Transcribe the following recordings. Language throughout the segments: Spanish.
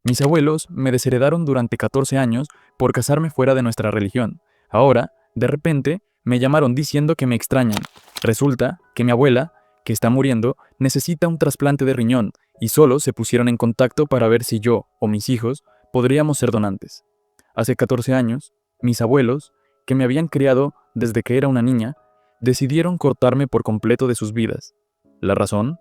Mis abuelos me desheredaron durante 14 años por casarme fuera de nuestra religión. Ahora, de repente, me llamaron diciendo que me extrañan. Resulta que mi abuela, que está muriendo, necesita un trasplante de riñón y solo se pusieron en contacto para ver si yo o mis hijos podríamos ser donantes. Hace 14 años, mis abuelos, que me habían criado desde que era una niña, decidieron cortarme por completo de sus vidas. ¿La razón?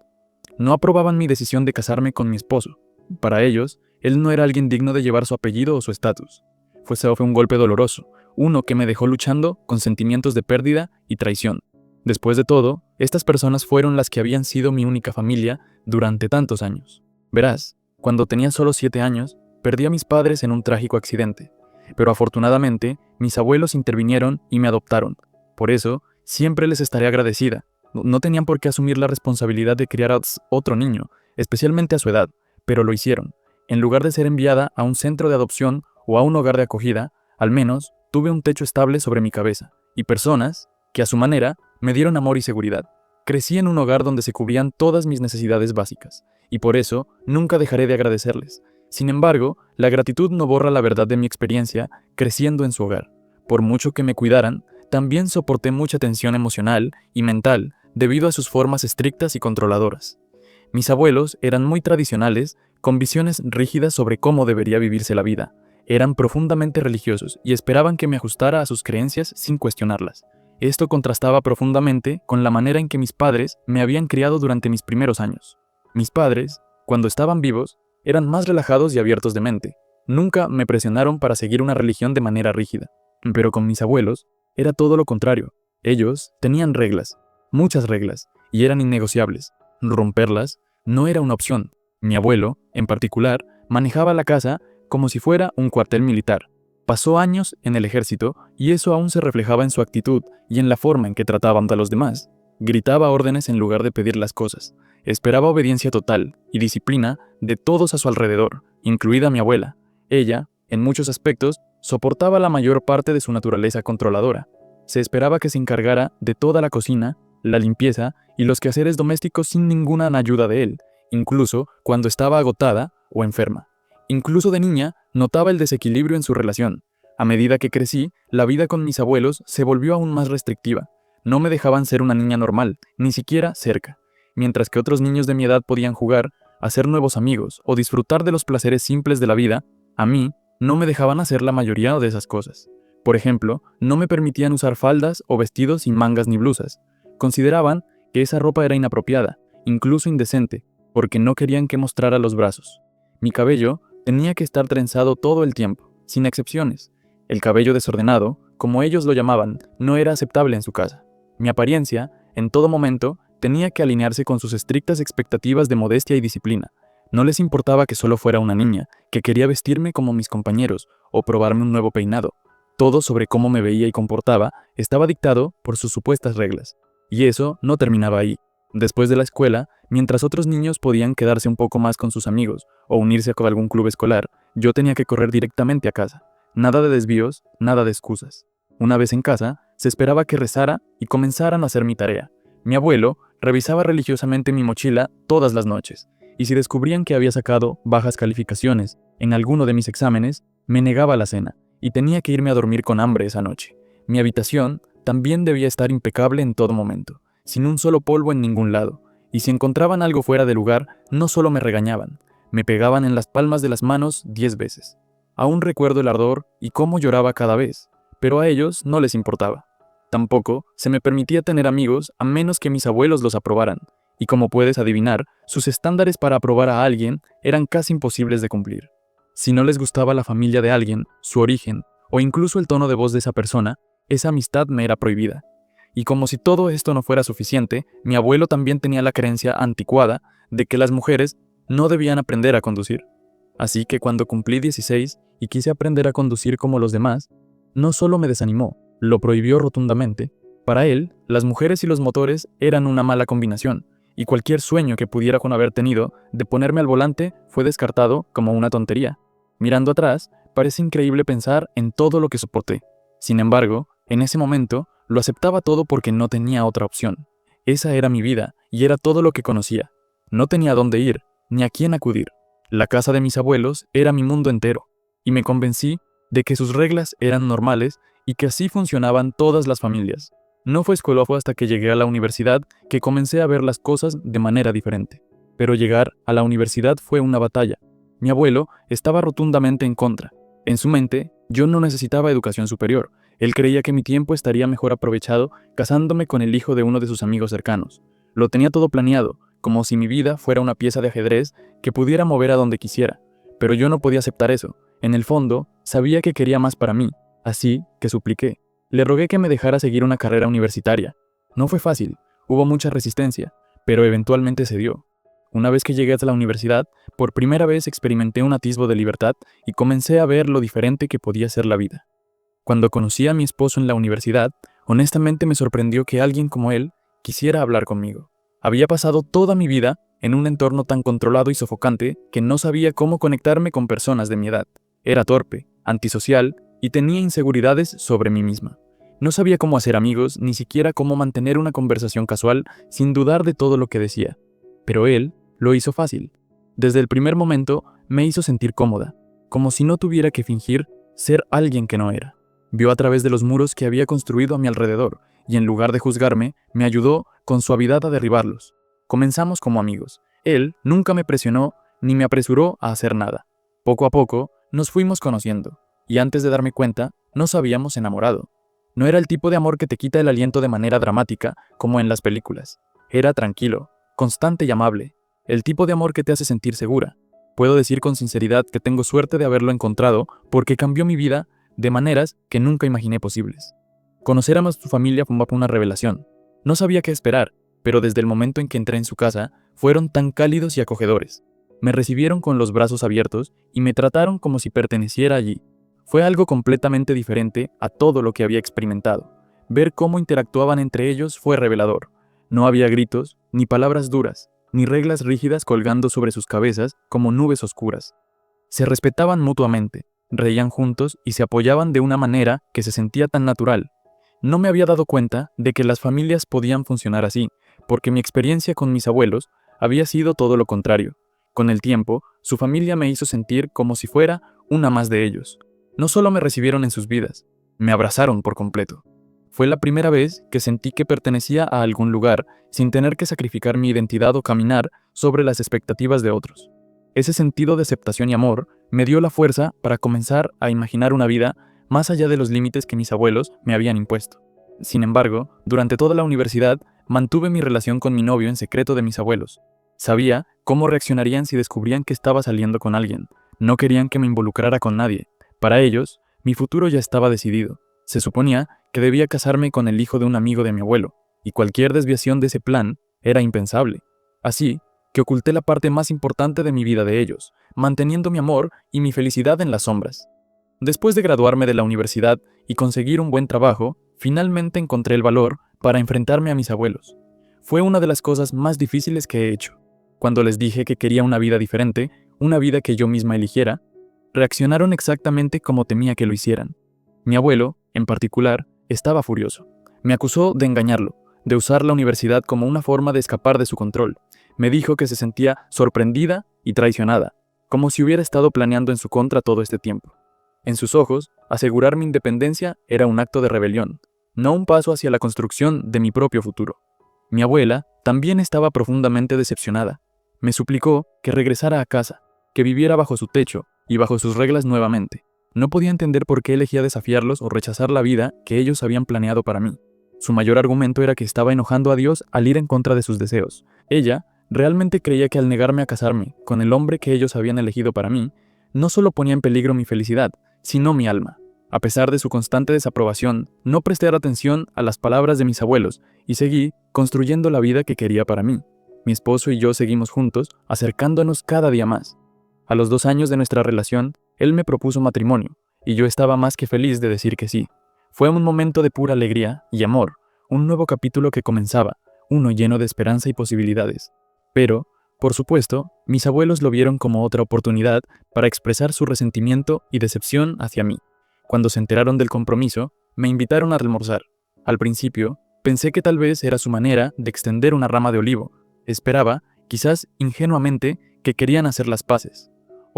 No aprobaban mi decisión de casarme con mi esposo. Para ellos, él no era alguien digno de llevar su apellido o su estatus. Fue un golpe doloroso, uno que me dejó luchando con sentimientos de pérdida y traición. Después de todo, estas personas fueron las que habían sido mi única familia durante tantos años. Verás, cuando tenía solo 7 años, perdí a mis padres en un trágico accidente. Pero afortunadamente, mis abuelos intervinieron y me adoptaron. Por eso, siempre les estaré agradecida. No tenían por qué asumir la responsabilidad de criar a otro niño, especialmente a su edad, pero lo hicieron. En lugar de ser enviada a un centro de adopción o a un hogar de acogida, al menos tuve un techo estable sobre mi cabeza y personas que a su manera me dieron amor y seguridad. Crecí en un hogar donde se cubrían todas mis necesidades básicas y por eso nunca dejaré de agradecerles. Sin embargo, la gratitud no borra la verdad de mi experiencia creciendo en su hogar. Por mucho que me cuidaran, también soporté mucha tensión emocional y mental debido a sus formas estrictas y controladoras. Mis abuelos eran muy tradicionales, con visiones rígidas sobre cómo debería vivirse la vida. Eran profundamente religiosos y esperaban que me ajustara a sus creencias sin cuestionarlas. Esto contrastaba profundamente con la manera en que mis padres me habían criado durante mis primeros años. Mis padres, cuando estaban vivos, eran más relajados y abiertos de mente. Nunca me presionaron para seguir una religión de manera rígida. Pero con mis abuelos, era todo lo contrario. Ellos tenían reglas, muchas reglas, y eran innegociables. Romperlas no era una opción. Mi abuelo, en particular, manejaba la casa como si fuera un cuartel militar. Pasó años en el ejército y eso aún se reflejaba en su actitud y en la forma en que trataban a los demás. Gritaba órdenes en lugar de pedir las cosas. Esperaba obediencia total y disciplina de todos a su alrededor, incluida mi abuela. Ella, en muchos aspectos, soportaba la mayor parte de su naturaleza controladora. Se esperaba que se encargara de toda la cocina, la limpieza y los quehaceres domésticos sin ninguna ayuda de él, incluso cuando estaba agotada o enferma. Incluso de niña, notaba el desequilibrio en su relación. A medida que crecí, la vida con mis abuelos se volvió aún más restrictiva. No me dejaban ser una niña normal, ni siquiera cerca. Mientras que otros niños de mi edad podían jugar, hacer nuevos amigos o disfrutar de los placeres simples de la vida, a mí no me dejaban hacer la mayoría de esas cosas. Por ejemplo, no me permitían usar faldas o vestidos sin mangas ni blusas. Consideraban que esa ropa era inapropiada, incluso indecente, porque no querían que mostrara los brazos. Mi cabello tenía que estar trenzado todo el tiempo, sin excepciones. El cabello desordenado, como ellos lo llamaban, no era aceptable en su casa. Mi apariencia, en todo momento, tenía que alinearse con sus estrictas expectativas de modestia y disciplina. No les importaba que solo fuera una niña, que quería vestirme como mis compañeros o probarme un nuevo peinado. Todo sobre cómo me veía y comportaba estaba dictado por sus supuestas reglas. Y eso no terminaba ahí. Después de la escuela, mientras otros niños podían quedarse un poco más con sus amigos o unirse a algún club escolar, yo tenía que correr directamente a casa. Nada de desvíos, nada de excusas. Una vez en casa, se esperaba que rezara y comenzaran a hacer mi tarea. Mi abuelo revisaba religiosamente mi mochila todas las noches, y si descubrían que había sacado bajas calificaciones en alguno de mis exámenes, me negaba la cena, y tenía que irme a dormir con hambre esa noche. Mi habitación también debía estar impecable en todo momento, sin un solo polvo en ningún lado, y si encontraban algo fuera de lugar, no solo me regañaban, me pegaban en las palmas de las manos 10 veces. Aún recuerdo el ardor y cómo lloraba cada vez, pero a ellos no les importaba. Tampoco se me permitía tener amigos a menos que mis abuelos los aprobaran, y como puedes adivinar, sus estándares para aprobar a alguien eran casi imposibles de cumplir. Si no les gustaba la familia de alguien, su origen, o incluso el tono de voz de esa persona, esa amistad me era prohibida. Y como si todo esto no fuera suficiente, mi abuelo también tenía la creencia anticuada de que las mujeres no debían aprender a conducir. Así que cuando cumplí 16 y quise aprender a conducir como los demás, no solo me desanimó, lo prohibió rotundamente. Para él, las mujeres y los motores eran una mala combinación, y cualquier sueño que pudiera con haber tenido de ponerme al volante fue descartado como una tontería. Mirando atrás, parece increíble pensar en todo lo que soporté. Sin embargo, en ese momento, lo aceptaba todo porque no tenía otra opción. Esa era mi vida y era todo lo que conocía. No tenía a dónde ir, ni a quién acudir. La casa de mis abuelos era mi mundo entero, y me convencí de que sus reglas eran normales y que así funcionaban todas las familias. No fue hasta que llegué a la universidad que comencé a ver las cosas de manera diferente. Pero llegar a la universidad fue una batalla. Mi abuelo estaba rotundamente en contra. En su mente, yo no necesitaba educación superior. Él creía que mi tiempo estaría mejor aprovechado casándome con el hijo de uno de sus amigos cercanos. Lo tenía todo planeado, como si mi vida fuera una pieza de ajedrez que pudiera mover a donde quisiera. Pero yo no podía aceptar eso. En el fondo, sabía que quería más para mí, así que supliqué. Le rogué que me dejara seguir una carrera universitaria. No fue fácil, hubo mucha resistencia, pero eventualmente se dio. Una vez que llegué a la universidad, por primera vez experimenté un atisbo de libertad y comencé a ver lo diferente que podía ser la vida. Cuando conocí a mi esposo en la universidad, honestamente me sorprendió que alguien como él quisiera hablar conmigo. Había pasado toda mi vida en un entorno tan controlado y sofocante que no sabía cómo conectarme con personas de mi edad. Era torpe, antisocial y tenía inseguridades sobre mí misma. No sabía cómo hacer amigos, ni siquiera cómo mantener una conversación casual sin dudar de todo lo que decía. Pero él lo hizo fácil. Desde el primer momento me hizo sentir cómoda, como si no tuviera que fingir ser alguien que no era. Vio a través de los muros que había construido a mi alrededor y en lugar de juzgarme, me ayudó con suavidad a derribarlos. Comenzamos como amigos. Él nunca me presionó ni me apresuró a hacer nada. Poco a poco nos fuimos conociendo y antes de darme cuenta nos habíamos enamorado. No era el tipo de amor que te quita el aliento de manera dramática como en las películas. Era tranquilo, constante y amable. El tipo de amor que te hace sentir segura. Puedo decir con sinceridad que tengo suerte de haberlo encontrado porque cambió mi vida de maneras que nunca imaginé posibles. Conocer a su familia fue una revelación. No sabía qué esperar, pero desde el momento en que entré en su casa, fueron tan cálidos y acogedores. Me recibieron con los brazos abiertos y me trataron como si perteneciera allí. Fue algo completamente diferente a todo lo que había experimentado. Ver cómo interactuaban entre ellos fue revelador. No había gritos, ni palabras duras, ni reglas rígidas colgando sobre sus cabezas como nubes oscuras. Se respetaban mutuamente, reían juntos y se apoyaban de una manera que se sentía tan natural. No me había dado cuenta de que las familias podían funcionar así, porque mi experiencia con mis abuelos había sido todo lo contrario. Con el tiempo, su familia me hizo sentir como si fuera una más de ellos. No solo me recibieron en sus vidas, me abrazaron por completo. Fue la primera vez que sentí que pertenecía a algún lugar sin tener que sacrificar mi identidad o caminar sobre las expectativas de otros. Ese sentido de aceptación y amor me dio la fuerza para comenzar a imaginar una vida más allá de los límites que mis abuelos me habían impuesto. Sin embargo, durante toda la universidad mantuve mi relación con mi novio en secreto de mis abuelos. Sabía cómo reaccionarían si descubrían que estaba saliendo con alguien. No querían que me involucrara con nadie. Para ellos, mi futuro ya estaba decidido. Se suponía que debía casarme con el hijo de un amigo de mi abuelo, y cualquier desviación de ese plan era impensable. Así que oculté la parte más importante de mi vida de ellos, manteniendo mi amor y mi felicidad en las sombras. Después de graduarme de la universidad y conseguir un buen trabajo, finalmente encontré el valor para enfrentarme a mis abuelos. Fue una de las cosas más difíciles que he hecho. Cuando les dije que quería una vida diferente, una vida que yo misma eligiera, reaccionaron exactamente como temía que lo hicieran. Mi abuelo, en particular, estaba furioso. Me acusó de engañarlo, de usar la universidad como una forma de escapar de su control. Me dijo que se sentía sorprendida y traicionada, como si hubiera estado planeando en su contra todo este tiempo. En sus ojos, asegurar mi independencia era un acto de rebelión, no un paso hacia la construcción de mi propio futuro. Mi abuela también estaba profundamente decepcionada. Me suplicó que regresara a casa, que viviera bajo su techo y bajo sus reglas nuevamente. No podía entender por qué elegía desafiarlos o rechazar la vida que ellos habían planeado para mí. Su mayor argumento era que estaba enojando a Dios al ir en contra de sus deseos. Ella realmente creía que al negarme a casarme con el hombre que ellos habían elegido para mí, no solo ponía en peligro mi felicidad, sino mi alma. A pesar de su constante desaprobación, no presté atención a las palabras de mis abuelos y seguí construyendo la vida que quería para mí. Mi esposo y yo seguimos juntos, acercándonos cada día más. A los 2 años de nuestra relación, él me propuso matrimonio, y yo estaba más que feliz de decir que sí. Fue un momento de pura alegría y amor, un nuevo capítulo que comenzaba, uno lleno de esperanza y posibilidades. Pero, por supuesto, mis abuelos lo vieron como otra oportunidad para expresar su resentimiento y decepción hacia mí. Cuando se enteraron del compromiso, me invitaron a almorzar. Al principio, pensé que tal vez era su manera de extender una rama de olivo. Esperaba, quizás ingenuamente, que querían hacer las paces.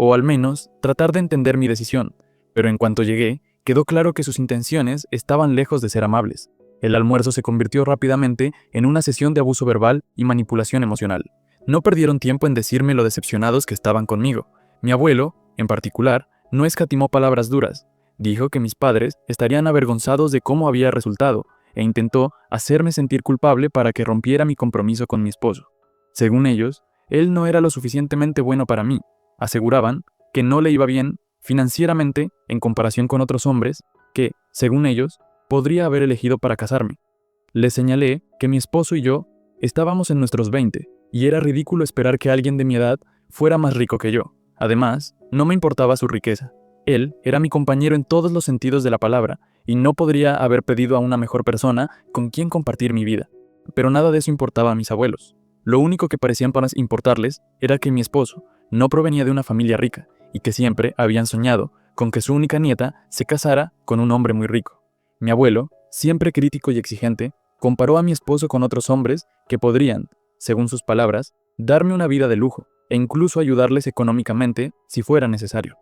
o al menos tratar de entender mi decisión, pero en cuanto llegué, quedó claro que sus intenciones estaban lejos de ser amables. El almuerzo se convirtió rápidamente en una sesión de abuso verbal y manipulación emocional. No perdieron tiempo en decirme lo decepcionados que estaban conmigo. Mi abuelo, en particular, no escatimó palabras duras. Dijo que mis padres estarían avergonzados de cómo había resultado e intentó hacerme sentir culpable para que rompiera mi compromiso con mi esposo. Según ellos, él no era lo suficientemente bueno para mí. Aseguraban que no le iba bien financieramente en comparación con otros hombres que, según ellos, podría haber elegido para casarme. Les señalé que mi esposo y yo estábamos en nuestros 20 y era ridículo esperar que alguien de mi edad fuera más rico que yo. Además, no me importaba su riqueza. Él era mi compañero en todos los sentidos de la palabra y no podría haber pedido a una mejor persona con quien compartir mi vida. Pero nada de eso importaba a mis abuelos. Lo único que parecían para importarles era que mi esposo no provenía de una familia rica y que siempre habían soñado con que su única nieta se casara con un hombre muy rico. Mi abuelo, siempre crítico y exigente, comparó a mi esposo con otros hombres que podrían, según sus palabras, darme una vida de lujo e incluso ayudarles económicamente si fuera necesario.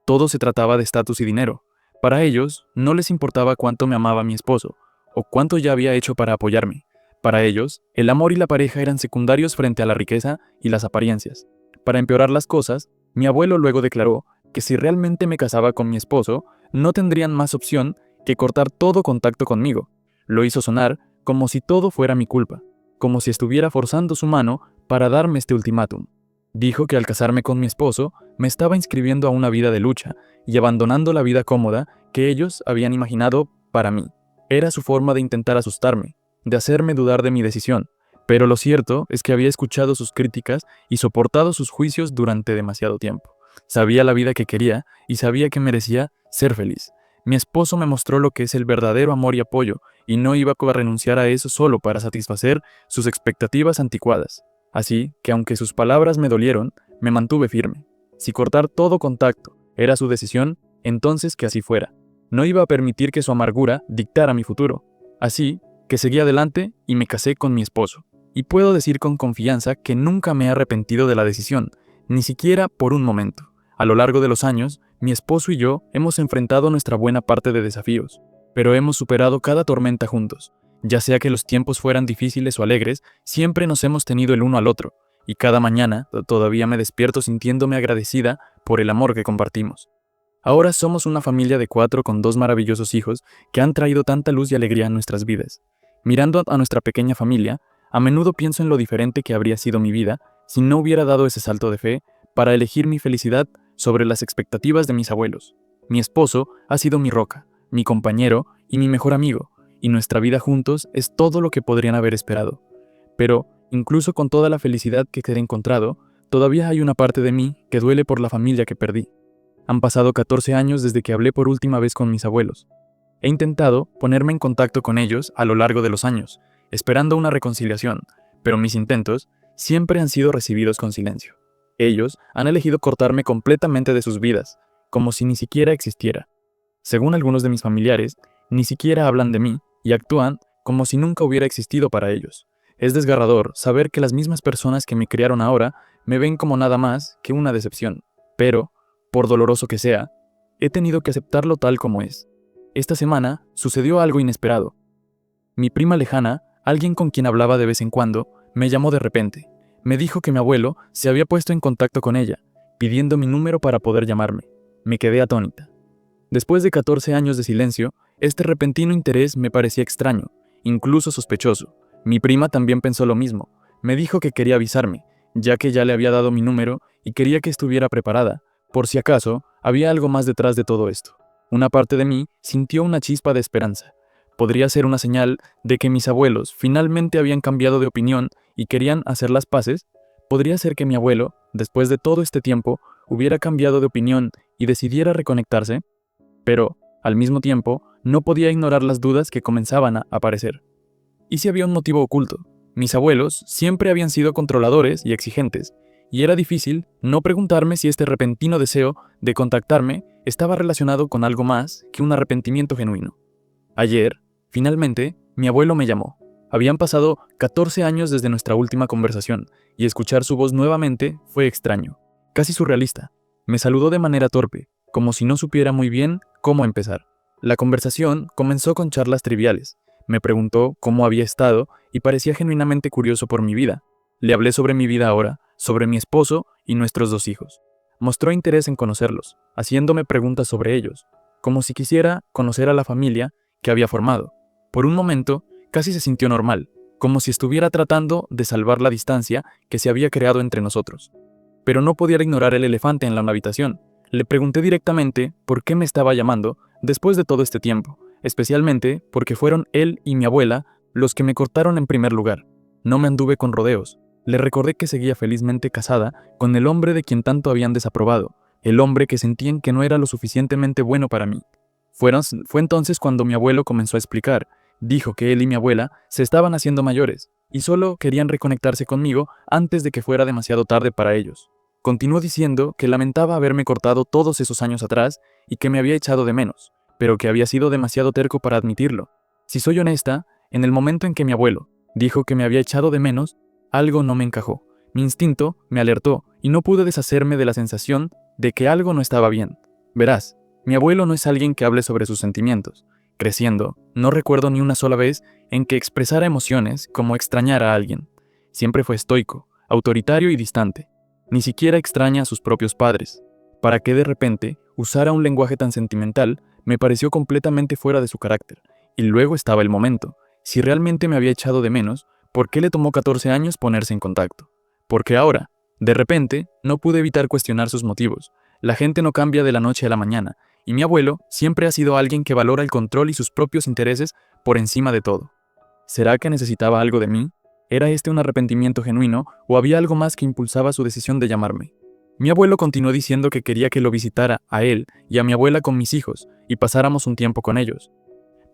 Todo se trataba de estatus y dinero. Para ellos, no les importaba cuánto me amaba mi esposo o cuánto ya había hecho para apoyarme. Para ellos, el amor y la pareja eran secundarios frente a la riqueza y las apariencias. Para empeorar las cosas, mi abuelo luego declaró que si realmente me casaba con mi esposo, no tendrían más opción que cortar todo contacto conmigo. Lo hizo sonar como si todo fuera mi culpa, como si estuviera forzando su mano para darme este ultimátum. Dijo que al casarme con mi esposo, me estaba inscribiendo a una vida de lucha y abandonando la vida cómoda que ellos habían imaginado para mí. Era su forma de intentar asustarme, de hacerme dudar de mi decisión, pero lo cierto es que había escuchado sus críticas y soportado sus juicios durante demasiado tiempo. Sabía la vida que quería y sabía que merecía ser feliz. Mi esposo me mostró lo que es el verdadero amor y apoyo, y no iba a renunciar a eso solo para satisfacer sus expectativas anticuadas. Así que aunque sus palabras me dolieron, me mantuve firme. Si cortar todo contacto era su decisión, entonces que así fuera. No iba a permitir que su amargura dictara mi futuro. Así que seguí adelante y me casé con mi esposo. Y puedo decir con confianza que nunca me he arrepentido de la decisión, ni siquiera por un momento. A lo largo de los años, mi esposo y yo hemos enfrentado nuestra buena parte de desafíos, pero hemos superado cada tormenta juntos. Ya sea que los tiempos fueran difíciles o alegres, siempre nos hemos tenido el uno al otro, y cada mañana todavía me despierto sintiéndome agradecida por el amor que compartimos. Ahora somos una familia de 4 con 2 maravillosos hijos que han traído tanta luz y alegría a nuestras vidas. Mirando a nuestra pequeña familia, a menudo pienso en lo diferente que habría sido mi vida si no hubiera dado ese salto de fe para elegir mi felicidad sobre las expectativas de mis abuelos. Mi esposo ha sido mi roca, mi compañero y mi mejor amigo, y nuestra vida juntos es todo lo que podrían haber esperado. Pero, incluso con toda la felicidad que he encontrado, todavía hay una parte de mí que duele por la familia que perdí. Han pasado 14 años desde que hablé por última vez con mis abuelos. He intentado ponerme en contacto con ellos a lo largo de los años, esperando una reconciliación, pero mis intentos siempre han sido recibidos con silencio. Ellos han elegido cortarme completamente de sus vidas, como si ni siquiera existiera. Según algunos de mis familiares, ni siquiera hablan de mí y actúan como si nunca hubiera existido para ellos. Es desgarrador saber que las mismas personas que me criaron ahora me ven como nada más que una decepción, pero, por doloroso que sea, he tenido que aceptarlo tal como es. Esta semana sucedió algo inesperado. Mi prima lejana, alguien con quien hablaba de vez en cuando, me llamó de repente. Me dijo que mi abuelo se había puesto en contacto con ella, pidiendo mi número para poder llamarme. Me quedé atónita. Después de 14 años de silencio, este repentino interés me parecía extraño, incluso sospechoso. Mi prima también pensó lo mismo. Me dijo que quería avisarme, ya que ya le había dado mi número y quería que estuviera preparada, por si acaso había algo más detrás de todo esto. Una parte de mí sintió una chispa de esperanza. Podría ser una señal de que mis abuelos finalmente habían cambiado de opinión y querían hacer las paces. Podría ser que mi abuelo, después de todo este tiempo, hubiera cambiado de opinión y decidiera reconectarse. Pero, al mismo tiempo, no podía ignorar las dudas que comenzaban a aparecer. ¿Y si había un motivo oculto? Mis abuelos siempre habían sido controladores y exigentes, y era difícil no preguntarme si este repentino deseo de contactarme estaba relacionado con algo más que un arrepentimiento genuino. Ayer, finalmente, mi abuelo me llamó. Habían pasado 14 años desde nuestra última conversación, y escuchar su voz nuevamente fue extraño, casi surrealista. Me saludó de manera torpe, como si no supiera muy bien cómo empezar. La conversación comenzó con charlas triviales. Me preguntó cómo había estado y parecía genuinamente curioso por mi vida. Le hablé sobre mi vida ahora, sobre mi esposo y nuestros 2 hijos. Mostró interés en conocerlos, haciéndome preguntas sobre ellos, como si quisiera conocer a la familia que había formado. Por un momento, casi se sintió normal, como si estuviera tratando de salvar la distancia que se había creado entre nosotros. Pero no podía ignorar el elefante en la habitación. Le pregunté directamente por qué me estaba llamando después de todo este tiempo, especialmente porque fueron él y mi abuela los que me cortaron en primer lugar. No me anduve con rodeos. Le recordé que seguía felizmente casada con el hombre de quien tanto habían desaprobado, el hombre que sentían que no era lo suficientemente bueno para mí. Fue entonces cuando mi abuelo comenzó a explicar. Dijo que él y mi abuela se estaban haciendo mayores y solo querían reconectarse conmigo antes de que fuera demasiado tarde para ellos. Continuó diciendo que lamentaba haberme cortado todos esos años atrás y que me había echado de menos, pero que había sido demasiado terco para admitirlo. Si soy honesta, en el momento en que mi abuelo dijo que me había echado de menos, algo no me encajó. Mi instinto me alertó y no pude deshacerme de la sensación de que algo no estaba bien. Verás, mi abuelo no es alguien que hable sobre sus sentimientos. Creciendo, no recuerdo ni una sola vez en que expresara emociones como extrañar a alguien. Siempre fue estoico, autoritario y distante. Ni siquiera extraña a sus propios padres. Para que de repente usara un lenguaje tan sentimental me pareció completamente fuera de su carácter. Y luego estaba el momento. Si realmente me había echado de menos, ¿por qué le tomó 14 años ponerse en contacto? Porque ahora, de repente, no pude evitar cuestionar sus motivos. La gente no cambia de la noche a la mañana, y mi abuelo siempre ha sido alguien que valora el control y sus propios intereses por encima de todo. ¿Será que necesitaba algo de mí? ¿Era este un arrepentimiento genuino o había algo más que impulsaba su decisión de llamarme? Mi abuelo continuó diciendo que quería que lo visitara a él y a mi abuela con mis hijos y pasáramos un tiempo con ellos.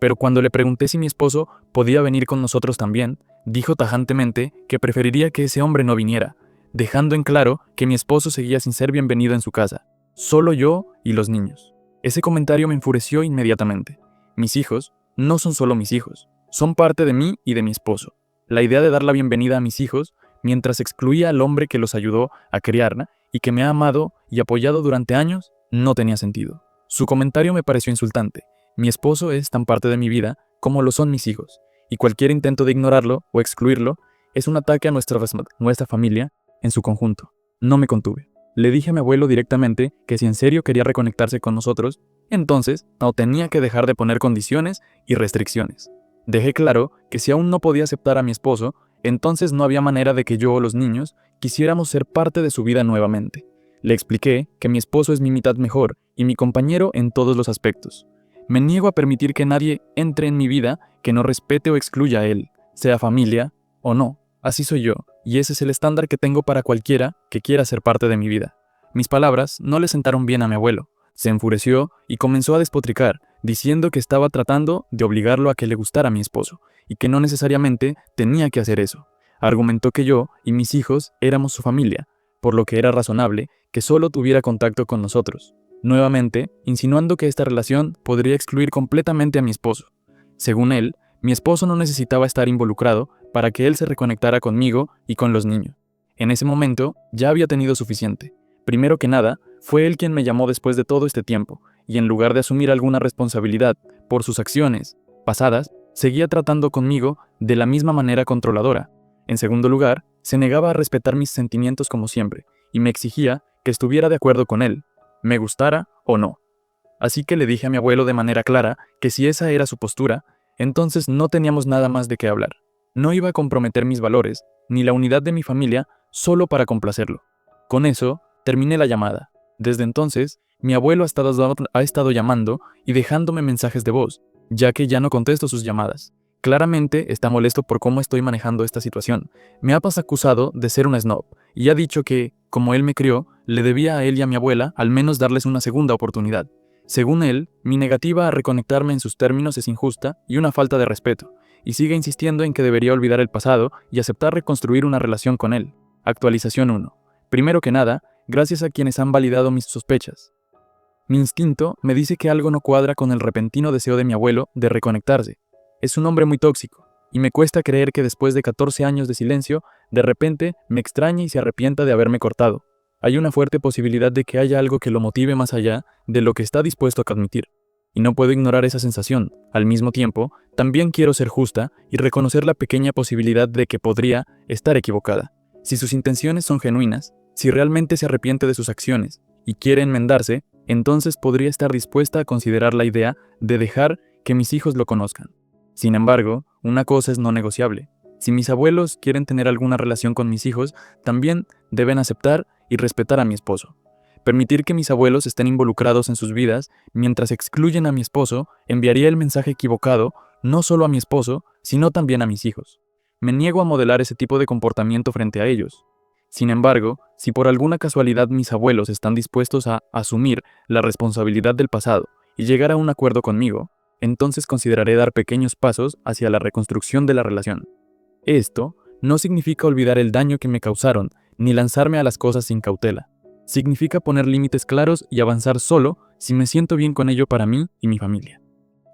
Pero cuando le pregunté si mi esposo podía venir con nosotros también, dijo tajantemente que preferiría que ese hombre no viniera, dejando en claro que mi esposo seguía sin ser bienvenido en su casa, solo yo y los niños. Ese comentario me enfureció inmediatamente. Mis hijos no son solo mis hijos, son parte de mí y de mi esposo. La idea de dar la bienvenida a mis hijos, mientras excluía al hombre que los ayudó a criar y que me ha amado y apoyado durante años, no tenía sentido. Su comentario me pareció insultante. Mi esposo es tan parte de mi vida como lo son mis hijos, y cualquier intento de ignorarlo o excluirlo es un ataque a nuestra familia en su conjunto. No me contuve. Le dije a mi abuelo directamente que si en serio quería reconectarse con nosotros, entonces no tenía que dejar de poner condiciones y restricciones. Dejé claro que si aún no podía aceptar a mi esposo, entonces no había manera de que yo o los niños quisiéramos ser parte de su vida nuevamente. Le expliqué que mi esposo es mi mitad mejor y mi compañero en todos los aspectos. Me niego a permitir que nadie entre en mi vida que no respete o excluya a él, sea familia o no. Así soy yo, y ese es el estándar que tengo para cualquiera que quiera ser parte de mi vida. Mis palabras no le sentaron bien a mi abuelo. Se enfureció y comenzó a despotricar, diciendo que estaba tratando de obligarlo a que le gustara a mi esposo, y que no necesariamente tenía que hacer eso. Argumentó que yo y mis hijos éramos su familia, por lo que era razonable que solo tuviera contacto con nosotros, nuevamente insinuando que esta relación podría excluir completamente a mi esposo. Según él, mi esposo no necesitaba estar involucrado para que él se reconectara conmigo y con los niños. En ese momento ya había tenido suficiente. Primero que nada, fue él quien me llamó después de todo este tiempo, y en lugar de asumir alguna responsabilidad por sus acciones pasadas, seguía tratando conmigo de la misma manera controladora. En segundo lugar, se negaba a respetar mis sentimientos como siempre, y me exigía que estuviera de acuerdo con él, me gustara o no. Así que le dije a mi abuelo de manera clara que si esa era su postura, entonces no teníamos nada más de qué hablar. No iba a comprometer mis valores, ni la unidad de mi familia, solo para complacerlo. Con eso, terminé la llamada. Desde entonces, mi abuelo ha estado llamando y dejándome mensajes de voz, ya que ya no contesto sus llamadas. Claramente está molesto por cómo estoy manejando esta situación. Me ha acusado de ser un snob y ha dicho que, como él me crió, le debía a él y a mi abuela al menos darles una segunda oportunidad. Según él, mi negativa a reconectarme en sus términos es injusta y una falta de respeto, y sigue insistiendo en que debería olvidar el pasado y aceptar reconstruir una relación con él. Actualización 1. Primero que nada, gracias a quienes han validado mis sospechas. Mi instinto me dice que algo no cuadra con el repentino deseo de mi abuelo de reconectarse. Es un hombre muy tóxico, y me cuesta creer que después de 14 años de silencio, de repente me extrañe y se arrepienta de haberme cortado. hay una fuerte posibilidad de que haya algo que lo motive más allá de lo que está dispuesto a admitir. Y no puedo ignorar esa sensación. Al mismo tiempo, también quiero ser justa y reconocer la pequeña posibilidad de que podría estar equivocada. Si sus intenciones son genuinas, si realmente se arrepiente de sus acciones y quiere enmendarse, entonces podría estar dispuesta a considerar la idea de dejar que mis hijos lo conozcan. Sin embargo, una cosa es no negociable. Si mis abuelos quieren tener alguna relación con mis hijos, también deben aceptar y respetar a mi esposo. Permitir que mis abuelos estén involucrados en sus vidas mientras excluyen a mi esposo enviaría el mensaje equivocado no solo a mi esposo, sino también a mis hijos. Me niego a modelar ese tipo de comportamiento frente a ellos. Sin embargo, si por alguna casualidad mis abuelos están dispuestos a asumir la responsabilidad del pasado y llegar a un acuerdo conmigo, entonces consideraré dar pequeños pasos hacia la reconstrucción de la relación. Esto no significa olvidar el daño que me causaron, ni lanzarme a las cosas sin cautela. Significa poner límites claros y avanzar solo si me siento bien con ello para mí y mi familia.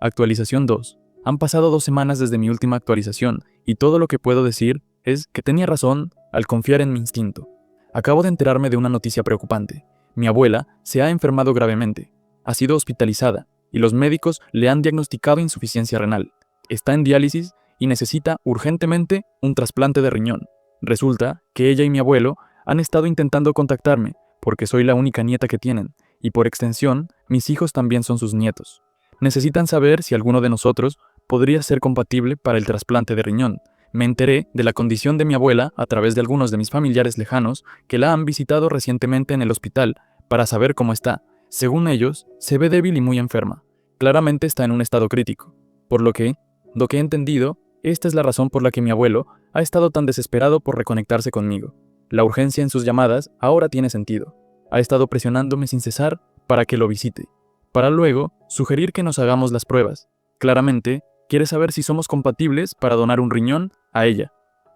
Actualización 2. Han pasado 2 semanas desde mi última actualización y todo lo que puedo decir es que tenía razón al confiar en mi instinto. Acabo de enterarme de una noticia preocupante. Mi abuela se ha enfermado gravemente, ha sido hospitalizada y los médicos le han diagnosticado insuficiencia renal. Está en diálisis y necesita urgentemente un trasplante de riñón. Resulta que ella y mi abuelo han estado intentando contactarme porque soy la única nieta que tienen y por extensión mis hijos también son sus nietos. Necesitan saber si alguno de nosotros podría ser compatible para el trasplante de riñón. Me enteré de la condición de mi abuela a través de algunos de mis familiares lejanos que la han visitado recientemente en el hospital para saber cómo está. Según ellos, se ve débil y muy enferma. Claramente está en un estado crítico. Por lo que he entendido, esta es la razón por la que mi abuelo ha estado tan desesperado por reconectarse conmigo. La urgencia en sus llamadas ahora tiene sentido. Ha estado presionándome sin cesar para que lo visite, para luego sugerir que nos hagamos las pruebas. Claramente, quiere saber si somos compatibles para donar un riñón a ella.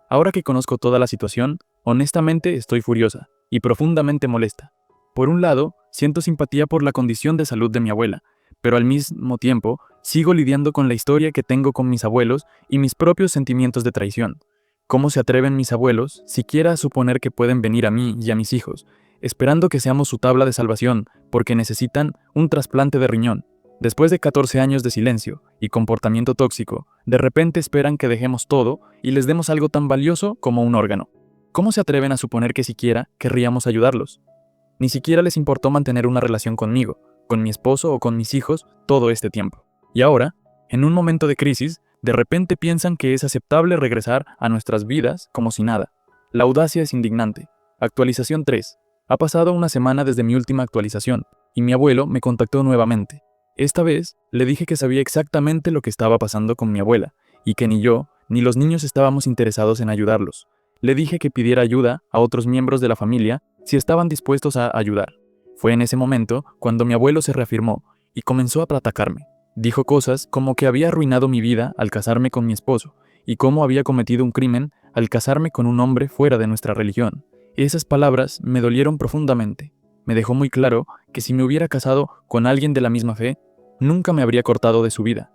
Ahora que conozco toda la situación, honestamente estoy furiosa y profundamente molesta. Por un lado, siento simpatía por la condición de salud de mi abuela, pero al mismo tiempo sigo lidiando con la historia que tengo con mis abuelos y mis propios sentimientos de traición. ¿Cómo se atreven mis abuelos siquiera a suponer que pueden venir a mí y a mis hijos, esperando que seamos su tabla de salvación porque necesitan un trasplante de riñón? Después de 14 años de silencio y comportamiento tóxico, de repente esperan que dejemos todo y les demos algo tan valioso como un órgano. ¿Cómo se atreven a suponer que siquiera querríamos ayudarlos? Ni siquiera les importó mantener una relación conmigo, con mi esposo o con mis hijos todo este tiempo. Y ahora, en un momento de crisis, de repente piensan que es aceptable regresar a nuestras vidas como si nada. La audacia es indignante. Actualización 3. Ha pasado una semana desde mi última actualización, y mi abuelo me contactó nuevamente. Esta vez, le dije que sabía exactamente lo que estaba pasando con mi abuela, y que ni yo, ni los niños estábamos interesados en ayudarlos. Le dije que pidiera ayuda a otros miembros de la familia si estaban dispuestos a ayudar. Fue en ese momento cuando mi abuelo se reafirmó y comenzó a atacarme. Dijo cosas como que había arruinado mi vida al casarme con mi esposo y cómo había cometido un crimen al casarme con un hombre fuera de nuestra religión. Esas palabras me dolieron profundamente. Me dejó muy claro que si me hubiera casado con alguien de la misma fe, nunca me habría cortado de su vida.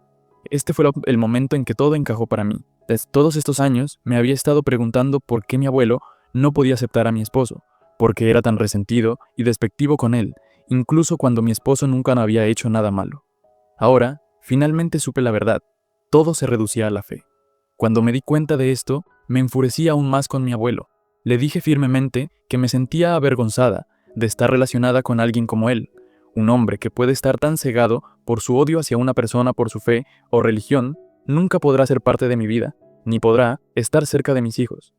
Este fue el momento en que todo encajó para mí. Desde todos estos años me había estado preguntando por qué mi abuelo no podía aceptar a mi esposo, por qué era tan resentido y despectivo con él, incluso cuando mi esposo nunca había hecho nada malo. Ahora, finalmente supe la verdad. Todo se reducía a la fe. Cuando me di cuenta de esto, me enfurecí aún más con mi abuelo. Le dije firmemente que me sentía avergonzada de estar relacionada con alguien como él, un hombre que puede estar tan cegado por su odio hacia una persona por su fe o religión, nunca podrá ser parte de mi vida, ni podrá estar cerca de mis hijos.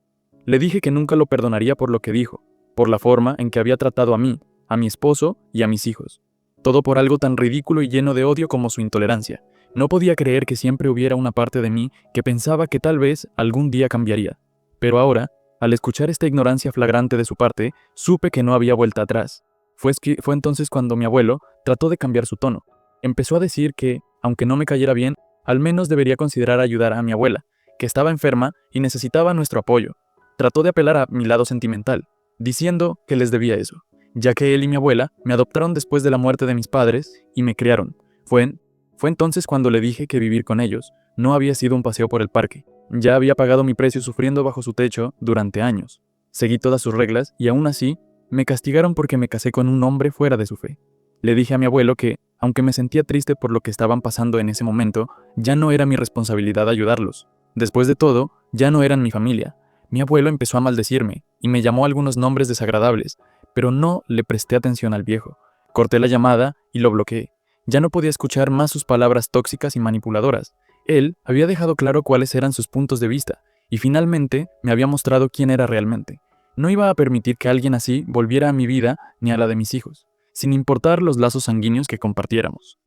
Le dije que nunca lo perdonaría por lo que dijo, por la forma en que había tratado a mí, a mi esposo y a mis hijos. Todo por algo tan ridículo y lleno de odio como su intolerancia. No podía creer que siempre hubiera una parte de mí que pensaba que tal vez algún día cambiaría. Pero ahora, al escuchar esta ignorancia flagrante de su parte, supe que no había vuelta atrás. Fue entonces cuando mi abuelo trató de cambiar su tono. Empezó a decir que, aunque no me cayera bien, al menos debería considerar ayudar a mi abuela, que estaba enferma y necesitaba nuestro apoyo. Trató de apelar a mi lado sentimental, diciendo que les debía eso, ya que él y mi abuela me adoptaron después de la muerte de mis padres y me criaron. Fue entonces cuando le dije que vivir con ellos no había sido un paseo por el parque. Ya había pagado mi precio sufriendo bajo su techo durante años. Seguí todas sus reglas y aún así Me castigaron porque me casé con un hombre fuera de su fe. Le dije a mi abuelo que, aunque me sentía triste por lo que estaban pasando en ese momento, ya no era mi responsabilidad ayudarlos. Después de todo, ya no eran mi familia. Mi abuelo empezó a maldecirme y me llamó algunos nombres desagradables, pero no le presté atención al viejo. Corté la llamada y lo bloqueé. Ya no podía escuchar más sus palabras tóxicas y manipuladoras. Él había dejado claro cuáles eran sus puntos de vista, y finalmente me había mostrado quién era realmente. No iba a permitir que alguien así volviera a mi vida ni a la de mis hijos, sin importar los lazos sanguíneos que compartiéramos.